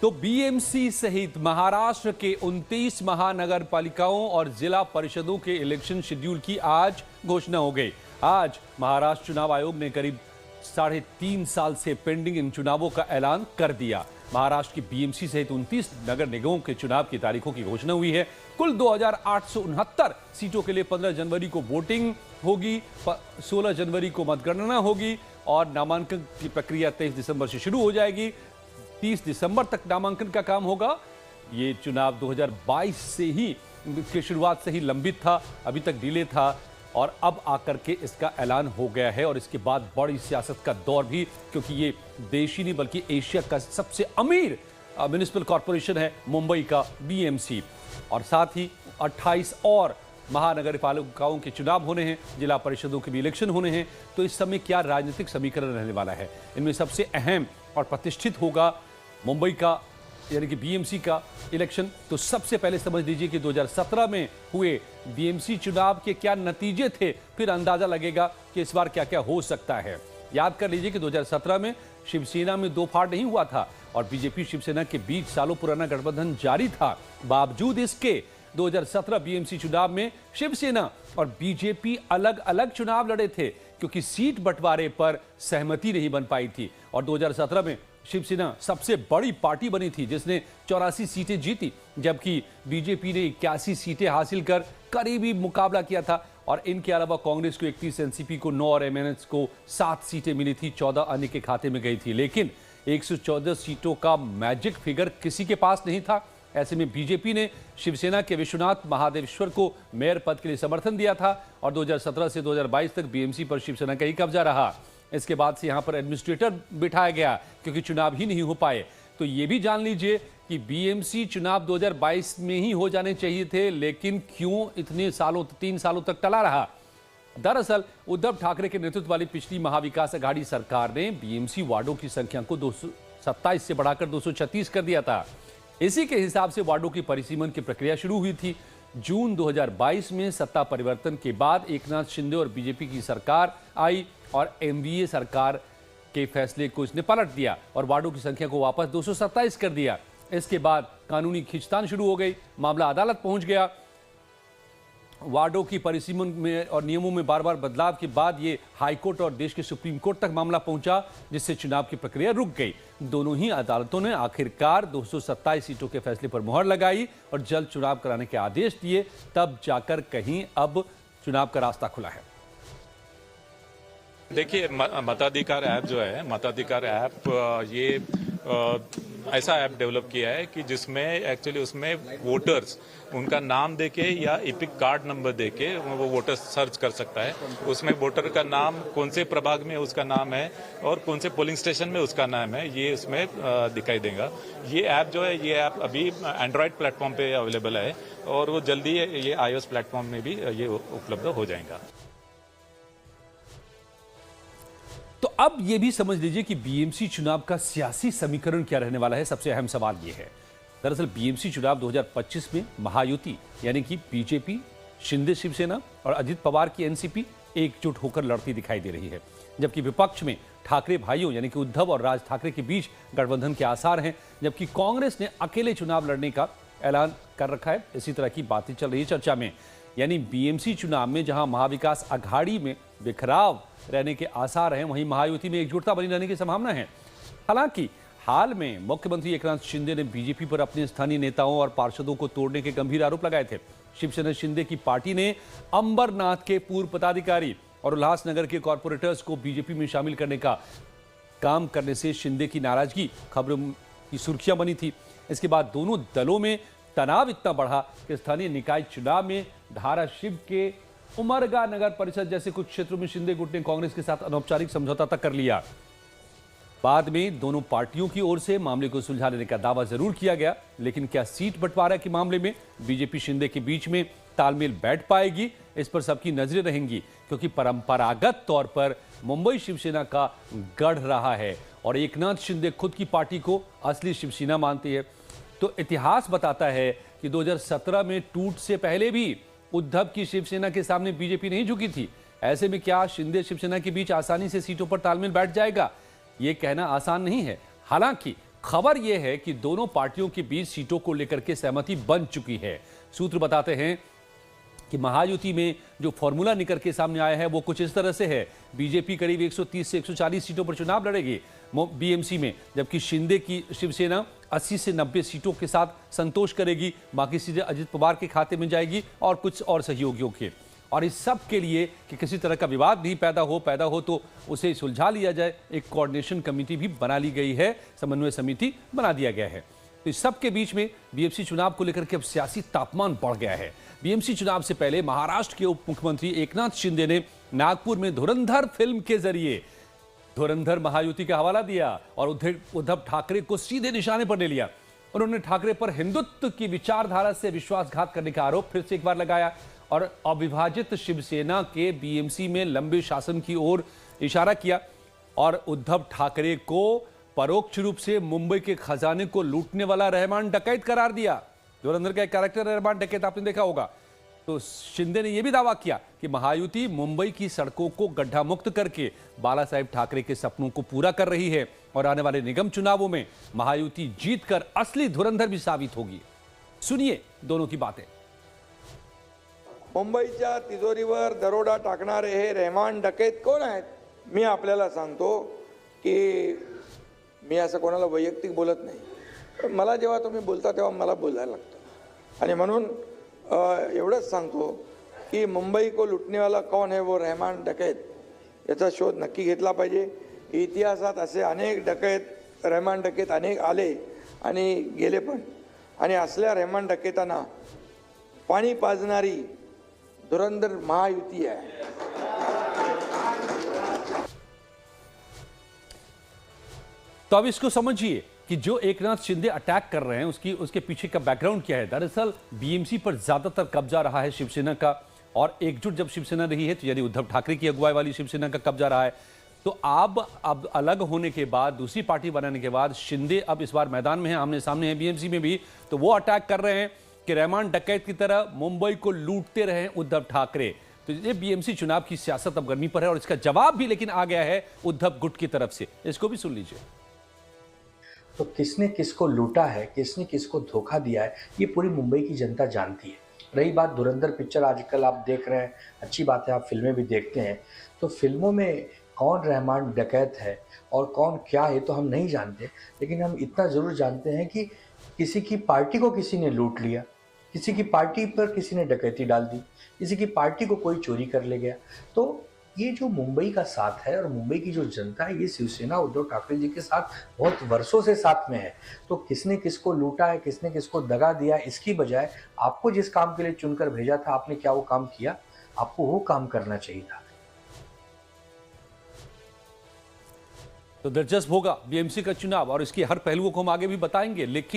तो बीएमसी सहित महाराष्ट्र के 29 महानगर पालिकाओं और जिला परिषदों के इलेक्शन शेड्यूल की आज घोषणा हो गई। आज महाराष्ट्र चुनाव आयोग ने करीब 3.5 साल से पेंडिंग इन चुनावों का ऐलान कर दिया। महाराष्ट्र की बीएमसी सहित 29 नगर निगमों के चुनाव की तारीखों की घोषणा हुई है। कुल 2869 सीटों के लिए 15 जनवरी को वोटिंग होगी, 16 जनवरी को मतगणना होगी और नामांकन की प्रक्रिया 23 दिसंबर से शुरू हो जाएगी। 30 दिसंबर तक नामांकन का काम होगा। ये चुनाव 2022 से ही की शुरुआत से ही लंबित था, अभी तक डिले था और अब आकर के इसका ऐलान हो गया है। और इसके बाद बड़ी सियासत का दौर भी, क्योंकि ये देश ही नहीं बल्कि एशिया का सबसे अमीर म्युनिसिपल कॉर्पोरेशन है मुंबई का बीएमसी। और साथ ही 28 और महानगर पालिकाओं के चुनाव होने हैं, जिला परिषदों के भी इलेक्शन होने हैं। तो इस समय क्या राजनीतिक समीकरण रहने वाला है? इनमें सबसे अहम और प्रतिष्ठित होगा मुंबई का यानी कि बीएमसी का इलेक्शन। तो सबसे पहले समझ लीजिए कि 2017 में हुए बीएमसी चुनाव के क्या नतीजे थे, फिर अंदाजा लगेगा कि इस बार क्या क्या हो सकता है। याद कर लीजिए कि 2017 में शिवसेना में दो फाड़ नहीं हुआ था और बीजेपी शिवसेना के बीच सालों पुराना गठबंधन जारी था। बावजूद इसके 2017 बीएमसी चुनाव में शिवसेना और बीजेपी अलग अलग चुनाव लड़े थे, क्योंकि सीट बंटवारे पर सहमति नहीं बन पाई थी। और 2017 में शिवसेना सबसे बड़ी पार्टी बनी थी, जिसने 84 सीटें जीती, जबकि बीजेपी ने 81 सीटें हासिल कर करीबी मुकाबला किया था। और इनके अलावा कांग्रेस को 31, एनसीपी को 9 और एमएनएस को 7 सीटें मिली थी, 14 अन्य के खाते में गई थी। लेकिन 114 सीटों का मैजिक फिगर किसी के पास नहीं था। ऐसे में बीजेपी ने शिवसेना के विश्वनाथ महादेश्वर को मेयर पद के लिए समर्थन दिया था और 2017 से 2022 तक बीएमसी पर शिवसेना का ही कब्जा रहा। इसके बाद से यहां पर एडमिनिस्ट्रेटर बिठाया गया, क्योंकि चुनाव ही नहीं हो पाए। तो ये भी जान लीजिए कि बीएमसी चुनाव 2022 में ही हो जाने चाहिए थे, लेकिन क्यों इतने सालों 3 सालों तक टला रहा? दरअसल उद्धव ठाकरे के नेतृत्व वाली पिछली महाविकास अघाड़ी सरकार ने बीएमसी वार्डों की संख्या को 227 से बढ़ाकर 236 कर दिया था। इसी के हिसाब से वार्डों की परिसीमन की प्रक्रिया शुरू हुई थी। जून 2022 में सत्ता परिवर्तन के बाद एकनाथ शिंदे और बीजेपी की सरकार आई और एनडीए सरकार के फैसले को इसने पलट दिया और वार्डों की संख्या को वापस 227 कर दिया। इसके बाद कानूनी खींचतान शुरू हो गई, मामला अदालत पहुंच गया। वार्डों की परिसीमन में और नियमों में बार बार बदलाव के बाद ये हाईकोर्ट और देश के सुप्रीम कोर्ट तक मामला पहुंचा, जिससे चुनाव की प्रक्रिया रुक गई। दोनों ही अदालतों ने आखिरकार 227 सीटों के फैसले पर मुहर लगाई और जल्द चुनाव कराने के आदेश दिए। तब जाकर कहीं अब चुनाव का रास्ता खुला है। देखिए, मताधिकार ऐप जो है, मताधिकार ऐप ये ऐसा ऐप डेवलप किया है कि जिसमें एक्चुअली उसमें वोटर्स उनका नाम देके या इपिक कार्ड नंबर देके वो वोटर सर्च कर सकता है। उसमें वोटर का नाम, कौन से प्रभाग में उसका नाम है और कौन से पोलिंग स्टेशन में उसका नाम है, ये उसमें दिखाई देगा। ये ऐप जो है, ये ऐप अभी एंड्रॉयड प्लेटफॉर्म पे अवेलेबल है और वो जल्दी ये iOS प्लेटफॉर्म में भी ये उपलब्ध हो जाएगा। तो अब यह भी समझ लीजिए कि बीएमसी चुनाव का सियासी समीकरण क्या रहने वाला है। सबसे अहम सवाल यह है, दरअसल बीएमसी चुनाव 2025 में महायुति यानी कि बीजेपी, शिंदे शिवसेना और अजित पवार की एनसीपी एकजुट होकर लड़ती दिखाई दे रही है, जबकि विपक्ष में ठाकरे भाइयों यानी कि उद्धव और राज ठाकरे के बीच गठबंधन के आसार हैं, जबकि कांग्रेस ने अकेले चुनाव लड़ने का ऐलान कर रखा है। इसी तरह की बातें चल रही है चर्चा में। यानी बीएमसी चुनाव में जहां महाविकास अघाड़ी में बिखराव रहने के आसार हैं, वहीं महायुति में एकजुटता बनी रहने की संभावना है। हालांकि हाल में मुख्यमंत्री एकनाथ शिंदे ने बीजेपी पर अपने स्थानीय नेताओं और पार्षदों को तोड़ने के गंभीर आरोप लगाए थे। शिवसेना शिंदे की पार्टी ने अंबरनाथ के पूर्व पदाधिकारी और उल्लासनगर के कॉर्पोरेटर्स को बीजेपी में शामिल करने का काम करने से शिंदे की नाराजगी खबरों की सुर्खियां बनी थी। इसके बाद दोनों दलों में तनाव इतना बढ़ा कि स्थानीय निकाय चुनाव में धाराशिव के उमरगा नगर परिषद जैसे कुछ क्षेत्रों में शिंदे गुट ने कांग्रेस के साथ अनौपचारिक समझौता तक कर लिया। बाद में दोनों पार्टियों की ओर से मामले को सुलझा लेने का दावा जरूर किया गया, लेकिन क्या सीट बंटवारा के मामले में बीजेपी शिंदे के बीच में तालमेल बैठ पाएगी? इस पर सबकी नजरें रहेंगी, क्योंकि परंपरागत तौर पर मुंबई शिवसेना का गढ़ रहा है और एकनाथ शिंदे खुद की पार्टी को असली शिवसेना मानती है। तो इतिहास बताता है कि 2017 में टूट से पहले भी उद्धव की शिवसेना के सामने बीजेपी नहीं झुकी थी। ऐसे में क्या शिंदे शिवसेना के बीच आसानी से सीटों पर तालमेल बैठ जाएगा? यह कहना आसान नहीं है। हालांकि खबर यह है कि दोनों पार्टियों के बीच सीटों को लेकर के सहमति बन चुकी है। सूत्र बताते हैं कि महायुति में जो फॉर्मूला निकल के सामने आया है वो कुछ इस तरह से है। बीजेपी करीब 130 से 140 सीटों पर चुनाव लड़ेगी बीएमसी में, जबकि शिंदे की शिवसेना 80 से 90 सीटों के साथ संतोष करेगी। बाकी सीटें अजित पवार के खाते में जाएगी और कुछ और सहयोगियों के। और इस सब के लिए कि किसी तरह का विवाद नहीं पैदा हो तो उसे सुलझा लिया जाए, एक कोऑर्डिनेशन कमेटी भी बना ली गई है, समन्वय समिति बना दिया गया है। तो इस सब के बीच में बीएमसी चुनाव को लेकर के अब सियासी तापमान बढ़ गया है। बीएमसी चुनाव से पहले महाराष्ट्र के उप मुख्यमंत्री एकनाथ शिंदे ने नागपुर में धुरंधर फिल्म के जरिए धुरंधर महायुति का हवाला दिया और उद्धव ठाकरे को सीधे निशाने पर ले लिया। उन्होंने ठाकरे पर हिंदुत्व की विचारधारा से विश्वासघात करने का आरोप फिर से एक बार लगाया और अविभाजित शिवसेना के बीएमसी में लंबे शासन की ओर इशारा किया और उद्धव ठाकरे को परोक्ष रूप से मुंबई के खजाने को लूटने वाला रहमान डकैत करार दिया। धुरंधर का एक कैरेक्टर रहमान डकैत आपने देखा होगा। तो शिंदे ने यह भी दावा किया कि महायुति मुंबई की सड़कों को गड्ढा मुक्त करके बाला साहेब ठाकरे के सपनों को पूरा कर रही है और आने वाले निगम चुनावों में महायुति जीतकर असली धुरंधर भी साबित होगी। सुनिए दोनों की बातें। मुंबईच्या तिजोरीवर दरोडा टाकणारे हे रहमान डकैत कोण आहेत? मी आपल्याला सांगतो की मी असं कोणाला वैयक्तिक बोलत नाही, पण मला जेव्हा तुम्ही बोलता तेव्हा मला बोलायला लागतं आणि म्हणून एवढंच सांगतो की मुंबई को लुटने वाला कौन है वो रहमान डकैत याचा शोध नक्की घेतला पाहिजे। इतिहासात असे अनेक डकैत रहमान डकैत अनेक आले आणि गेले पण, आणि असल्या रहमान डकैतांना पाणी पाजणारी धुरंधर महायुति है। तो अब इसको समझिए कि जो एकनाथ शिंदे अटैक कर रहे हैं उसके पीछे का बैकग्राउंड क्या है। दरअसल बीएमसी पर ज्यादातर कब्जा रहा है शिवसेना का, और एकजुट जब शिवसेना रही है तो यानी उद्धव ठाकरे की अगुवाई वाली शिवसेना का कब्जा रहा है। तो अब अलग होने के बाद, दूसरी पार्टी बनाने के बाद शिंदे अब इस बार मैदान में है, आमने सामने है बीएमसी में भी। तो वो अटैक कर रहे हैं कि रहमान डकैत की तरह मुंबई को लूटते रहे उद्धव ठाकरे। तो ये बीएमसी चुनाव की सियासत अब गर्मी पर है और इसका जवाब भी लेकिन आ गया है उद्धव गुट की तरफ से। इसको भी सुन लीजिए। तो किसने किसको लूटा है, किसने किसको धोखा दिया है, ये पूरी मुंबई की जनता जानती है। रही बात धुरंधर पिक्चर आजकल आप देख रहे हैं, अच्छी बात है, आप फिल्में भी देखते हैं। तो फिल्मों में कौन रहमान डकैत है और कौन क्या है तो हम नहीं जानते, लेकिन हम इतना ज़रूर जानते हैं कि किसी की पार्टी को किसी ने लूट लिया, किसी की पार्टी पर किसी ने डकैती डाल दी, किसी की पार्टी को कोई चोरी कर ले गया। तो ये जो मुंबई का साथ है और मुंबई की जो जनता है, ये शिवसेना उद्धव ठाकरे जी के साथ बहुत वर्षों से साथ में है। तो किसने किसको लूटा है, किसने किसको दगा दिया, इसकी बजाय आपको जिस काम के लिए चुनकर भेजा था, आपने क्या वो काम किया? आपको वो काम करना चाहिए था। तो दिलचस्प होगा बीएमसी का चुनाव और इसके हर पहलुओं को हम आगे भी बताएंगे, लेकिन